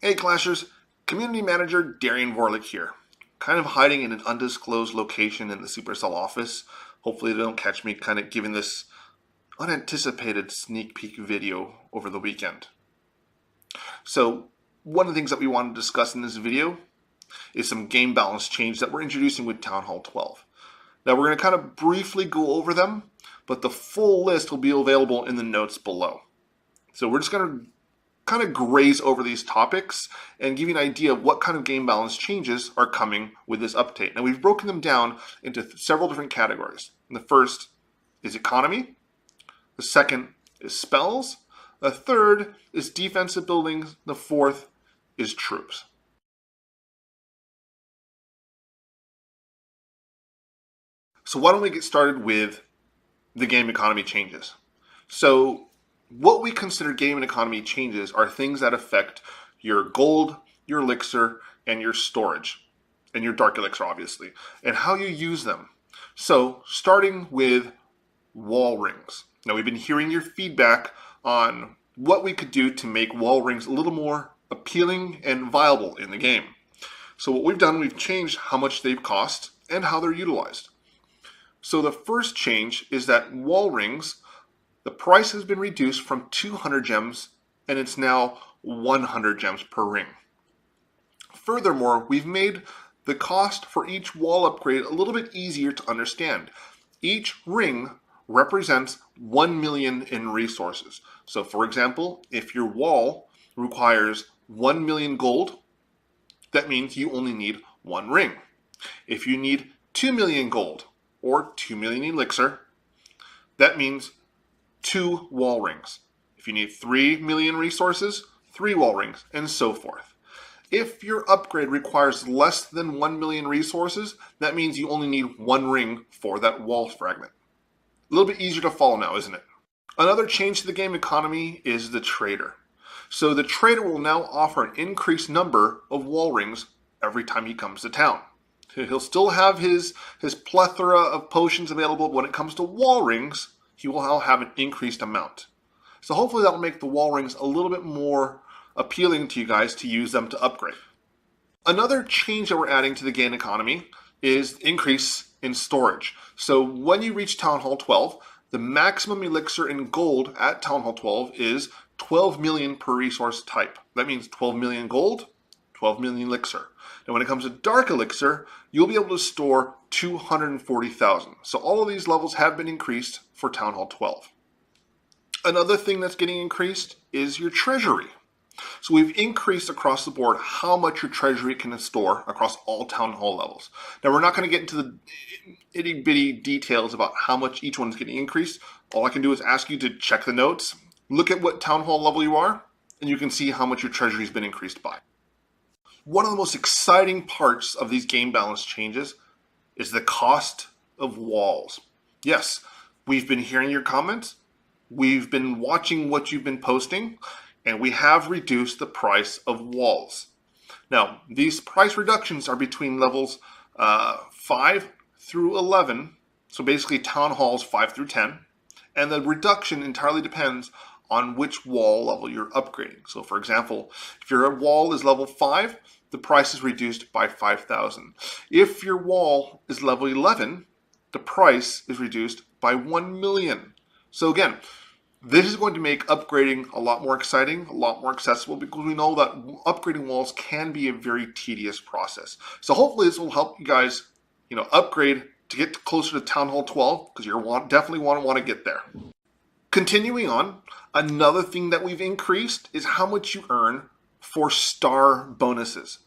Hey Clashers, Community Manager Darian Vorlick here. Kind of hiding in an undisclosed location in the Supercell office. Hopefully they don't catch me kind of giving this unanticipated sneak peek video over the weekend. So one of the things that we want to discuss in this video is some game balance change that we're introducing with Town Hall 12. Now we're going to kind of briefly go over them, but the full list will be available in the notes below. So we're just going to kind of graze over these topics and give you an idea of what kind of game balance changes are coming with this update. Now we've broken them down into several different categories. And the first is economy. The second is spells. The third is defensive buildings. The fourth is troops. So why don't we get started with the game economy changes. So what we consider game and economy changes are things that affect your gold, your elixir, and your storage, and your dark elixir, obviously, and how you use them. So starting with wall rings. Now we've been hearing your feedback on what we could do to make wall rings a little more appealing and viable in the game. So what we've done, we've changed how much they've cost and how they're utilized. So the first change is that wall rings, the price has been reduced from 200 gems and it's now 100 gems per ring. Furthermore, we've made the cost for each wall upgrade a little bit easier to understand. Each ring represents 1 million in resources. So for example, if your wall requires 1 million gold, that means you only need one ring. If you need 2 million gold or 2 million elixir, that means 2 wall rings. If you need 3 million resources, 3 wall rings, and so forth. If your upgrade requires less than 1 million resources, that means you only need 1 ring for that wall fragment. A little bit easier to follow now, isn't it? Another change to the game economy is the trader. So the trader will now offer an increased number of wall rings every time he comes to town. He'll still have his plethora of potions available, but when it comes to wall rings, he will now have an increased amount. So hopefully that will make the wall rings a little bit more appealing to you guys to use them to upgrade. Another change that we're adding to the game economy is increase in storage. So when you reach Town Hall 12, the maximum elixir in gold at Town Hall 12 is 12 million per resource type. That means 12 million gold, 12 million elixir. Now when it comes to dark elixir, you'll be able to store 240,000. So all of these levels have been increased for Town Hall 12. Another thing that's getting increased is your treasury. So we've increased across the board how much your treasury can store across all Town Hall levels. Now we're not going to get into the itty bitty details about how much each one's getting increased. All I can do is ask you to check the notes, look at what Town Hall level you are, and you can see how much your treasury has been increased by. One of the most exciting parts of these game balance changes is the cost of walls. Yes, we've been hearing your comments, we've been watching what you've been posting, and we have reduced the price of walls. Now, these price reductions are between levels 5 through 11, so basically Town Halls 5 through 10, and the reduction entirely depends on which wall level you're upgrading. So for example, if your wall is level 5, the price is reduced by 5,000. If your wall is level 11, the price is reduced by 1 million. So again, this is going to make upgrading a lot more exciting, a lot more accessible, because we know that upgrading walls can be a very tedious process. So hopefully this will help you guys, upgrade to get closer to Town Hall 12, because you're definitely want to get there. Continuing on, another thing that we've increased is how much you earn for star bonuses.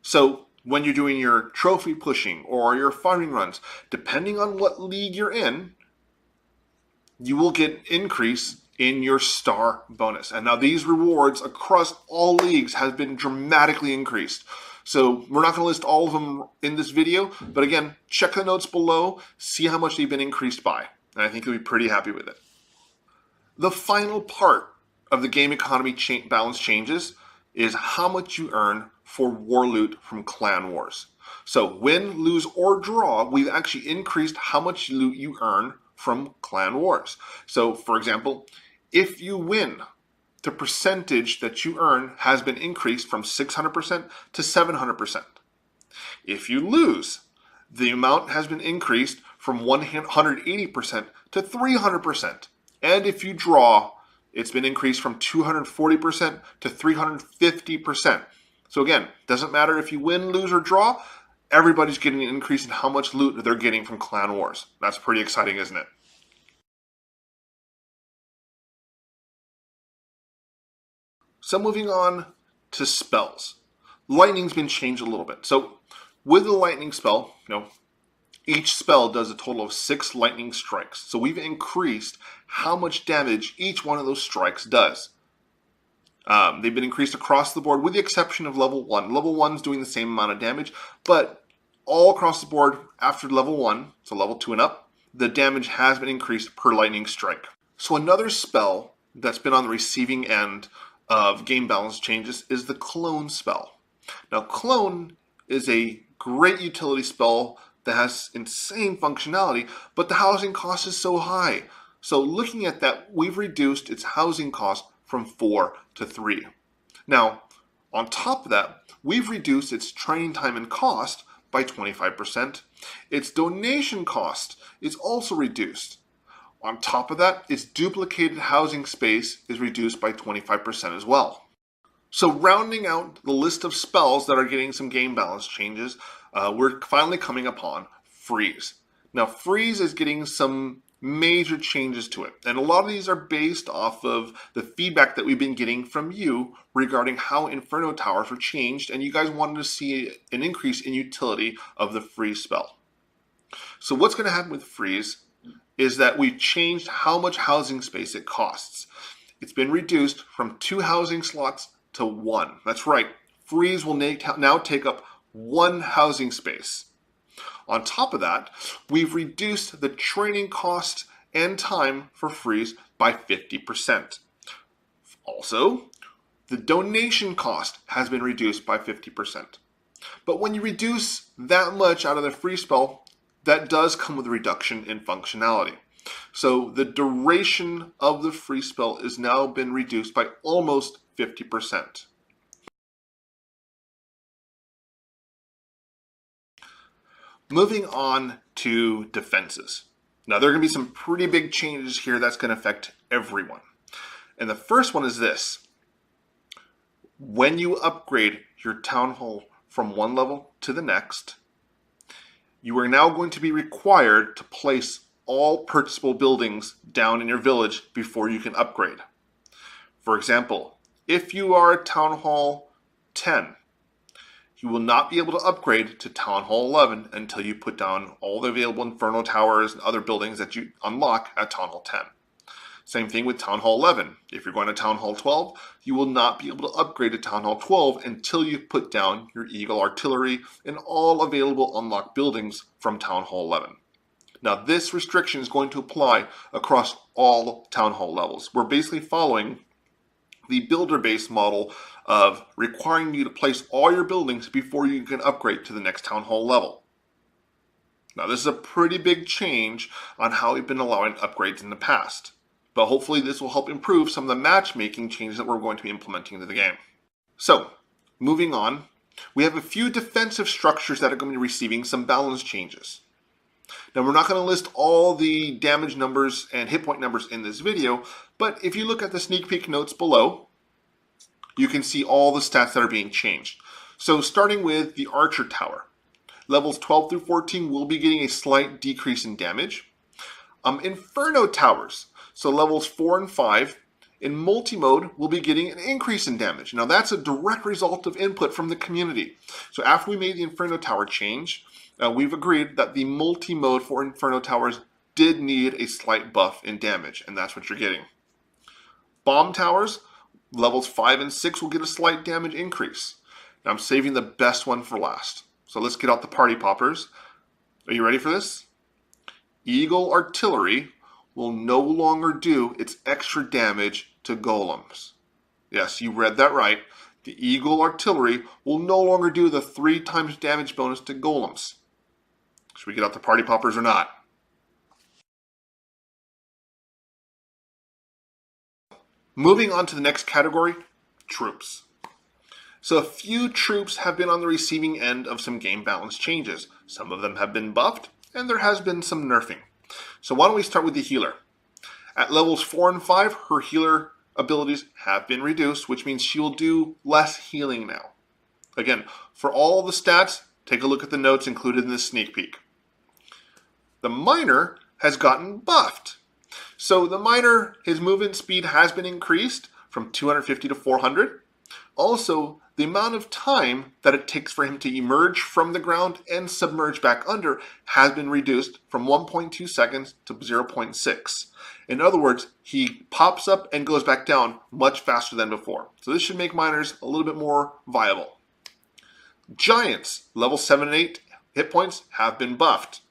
So when you're doing your trophy pushing or your farming runs, depending on what league you're in, you will get increase in your star bonus. And now these rewards across all leagues have been dramatically increased. So we're not going to list all of them in this video, but again, check the notes below, see how much they've been increased by. And I think you'll be pretty happy with it. The final part of the game economy balance changes is how much you earn for war loot from Clan Wars. So win, lose, or draw, we've actually increased how much loot you earn from Clan Wars. So for example, if you win the percentage that you earn has been increased from 600% to 700%. If you lose, the amount has been increased from 180% to 300%. And if you draw, it's been increased from 240% to 350%. So again, doesn't matter if you win, lose, or draw, everybody's getting an increase in how much loot they're getting from Clan Wars. That's pretty exciting, isn't it? So moving on to spells. Lightning's been changed a little bit. So with the lightning spell, each spell does a total of 6 lightning strikes. So we've increased how much damage each one of those strikes does. They've been increased across the board with the exception of level 1. Level 1's doing the same amount of damage, but all across the board after level 1, so level 2 and up, the damage has been increased per lightning strike. So another spell that's been on the receiving end of game balance changes is the clone spell. Now clone is a great utility spell that has insane functionality, but the housing cost is so high. So looking at that, we've reduced its housing cost from 4 to 3. Now, on top of that, we've reduced its training time and cost by 25%. Its donation cost is also reduced. On top of that, its duplicated housing space is reduced by 25% as well. So rounding out the list of spells that are getting some game balance changes, we're finally coming upon Freeze. Now Freeze is getting some major changes to it, and a lot of these are based off of the feedback that we've been getting from you regarding how Inferno Towers were changed, and you guys wanted to see an increase in utility of the Freeze spell. So what's going to happen with Freeze is that we've changed how much housing space it costs. It's been reduced from 2 housing slots to 1. That's right, Freeze will now take up 1 housing space. On top of that, we've reduced the training cost and time for Freeze by 50%. Also, the donation cost has been reduced by 50%. But when you reduce that much out of the Freeze spell, that does come with a reduction in functionality. So the duration of the Freeze spell is now been reduced by almost 50%. Moving on to defenses. Now there are going to be some pretty big changes here that's going to affect everyone. And the first one is this. When you upgrade your town hall from one level to the next, you are now going to be required to place all purchasable buildings down in your village before you can upgrade. For example, if you are at Town Hall 10, you will not be able to upgrade to Town Hall 11 until you put down all the available Inferno Towers and other buildings that you unlock at Town Hall 10. Same thing with Town Hall 11. If you're going to Town Hall 12, you will not be able to upgrade to Town Hall 12 until you put down your Eagle Artillery and all available unlocked buildings from Town Hall 11. Now this restriction is going to apply across all Town Hall levels. We're basically following the builder-based model of requiring you to place all your buildings before you can upgrade to the next Town Hall level. Now this is a pretty big change on how we've been allowing upgrades in the past, but hopefully this will help improve some of the matchmaking changes that we're going to be implementing into the game. So, moving on, we have a few defensive structures that are going to be receiving some balance changes. Now we're not going to list all the damage numbers and hit point numbers in this video, but if you look at the sneak peek notes below, you can see all the stats that are being changed. So starting with the Archer Tower, levels 12 through 14 will be getting a slight decrease in damage. Inferno Towers, so levels 4 and 5, in multi-mode will be getting an increase in damage. Now that's a direct result of input from the community. So after we made the Inferno Tower change, we've agreed that the multi-mode for Inferno Towers did need a slight buff in damage, and that's what you're getting. Bomb Towers, levels 5 and 6 will get a slight damage increase. Now I'm saving the best one for last. So let's get out the party poppers. Are you ready for this? Eagle Artillery will no longer do its extra damage to golems. Yes, you read that right. The Eagle Artillery will no longer do the 3 times damage bonus to golems. Should we get out the party poppers or not? Moving on to the next category, troops. So a few troops have been on the receiving end of some game balance changes. Some of them have been buffed, and there has been some nerfing. So why don't we start with the healer? At levels 4 and 5, her healer abilities have been reduced, which means she will do less healing now. Again, for all the stats, take a look at the notes included in this sneak peek. The miner has gotten buffed. So the miner, his movement speed has been increased from 250 to 400. Also, the amount of time that it takes for him to emerge from the ground and submerge back under has been reduced from 1.2 seconds to 0.6. In other words, he pops up and goes back down much faster than before. So this should make miners a little bit more viable. Giants, level 7 and 8 hit points have been buffed.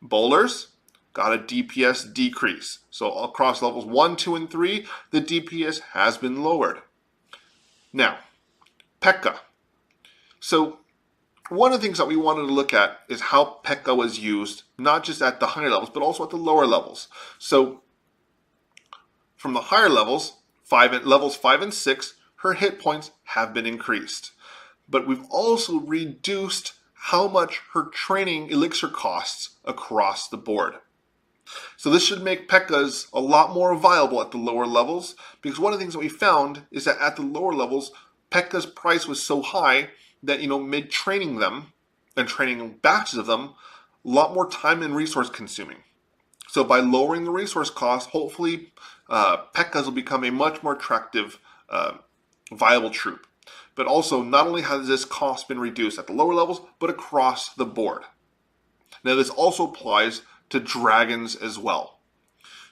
Bowlers got a DPS decrease. So across levels 1, 2, and 3, the DPS has been lowered. Now, P.E.K.K.A. So one of the things that we wanted to look at is how P.E.K.K.A. was used, not just at the higher levels, but also at the lower levels. So from the higher levels, levels 5 and 6, her hit points have been increased. But we've also reduced how much her training elixir costs across the board. So this should make P.E.K.K.A.s a lot more viable at the lower levels, because one of the things that we found is that at the lower levels, P.E.K.K.A.'s price was so high that, mid-training them and training batches of them, a lot more time and resource consuming. So by lowering the resource cost, hopefully P.E.K.K.A.s will become a much more attractive, viable troop. But also, not only has this cost been reduced at the lower levels, but across the board. Now this also applies to dragons as well.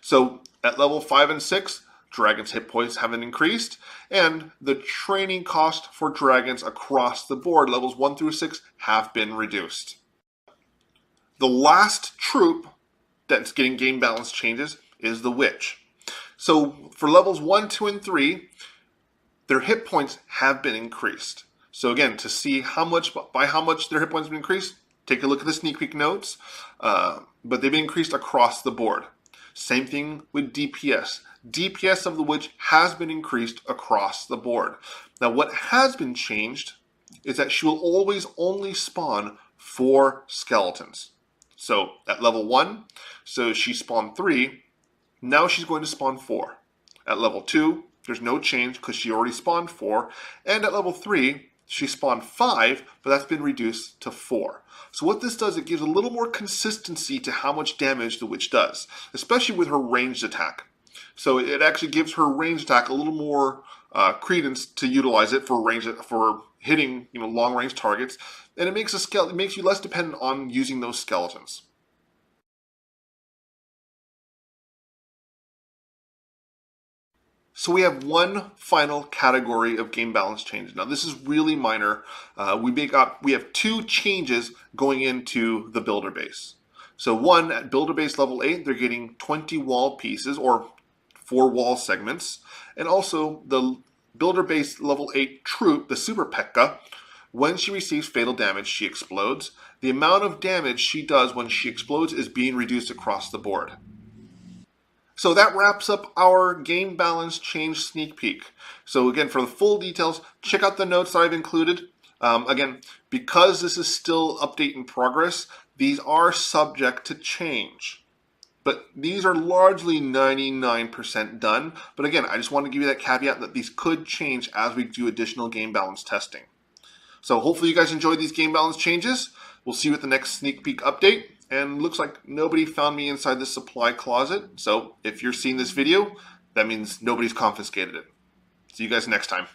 So at level 5 and 6, dragons hit points haven't increased, and the training cost for dragons across the board, levels 1 through 6, have been reduced. The last troop that's getting game balance changes is the witch. So for levels 1, 2, and 3, their hit points have been increased. So again, to see by how much their hit points have been increased, take a look at the sneak peek notes, but they've been increased across the board. Same thing with DPS. DPS of the witch has been increased across the board. Now what has been changed is that she will always only spawn 4 skeletons. So at level 1, so she spawned 3, now she's going to spawn 4. At level 2, there's no change because she already spawned 4, and at level 3, she spawned 5, but that's been reduced to 4. So what this does, it gives a little more consistency to how much damage the witch does, especially with her ranged attack. So it actually gives her ranged attack a little more credence to utilize it for hitting long range targets, and it makes you less dependent on using those skeletons. So we have one final category of game balance changes. Now this is really minor. We have 2 changes going into the builder base. So one, at builder base level 8, they're getting 20 wall pieces or 4 wall segments. And also the builder base level 8 troop, the super P.E.K.K.A., when she receives fatal damage, she explodes. The amount of damage she does when she explodes is being reduced across the board. So that wraps up our game balance change sneak peek. So again, for the full details, check out the notes that I've included. Again, because this is still update in progress, these are subject to change. But these are largely 99% done. But again, I just want to give you that caveat that these could change as we do additional game balance testing. So hopefully you guys enjoyed these game balance changes. We'll see you at the next sneak peek update. And looks like nobody found me inside the supply closet. So if you're seeing this video, that means nobody's confiscated it. See you guys next time.